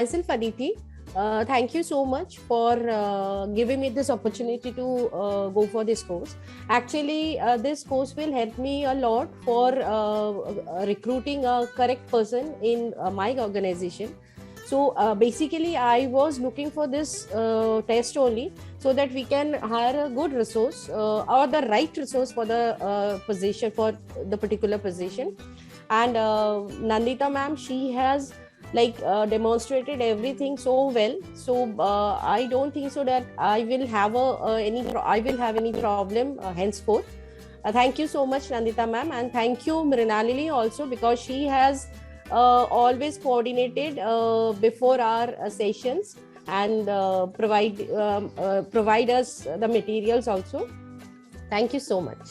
myself, Aditi. Thank you so much for giving me this opportunity to go for this course. Actually, this course will help me a lot for recruiting a correct person in my organization. So basically, I was looking for this test only so that we can hire a good resource or the right resource for the position, for the particular position. And Nandita ma'am, she has demonstrated everything so well. So I don't think so that I will have any problem henceforth. Thank you so much, Nandita ma'am, and thank you Mrinalini also, because she has always coordinated before our sessions and provide us the materials also. Thank you so much.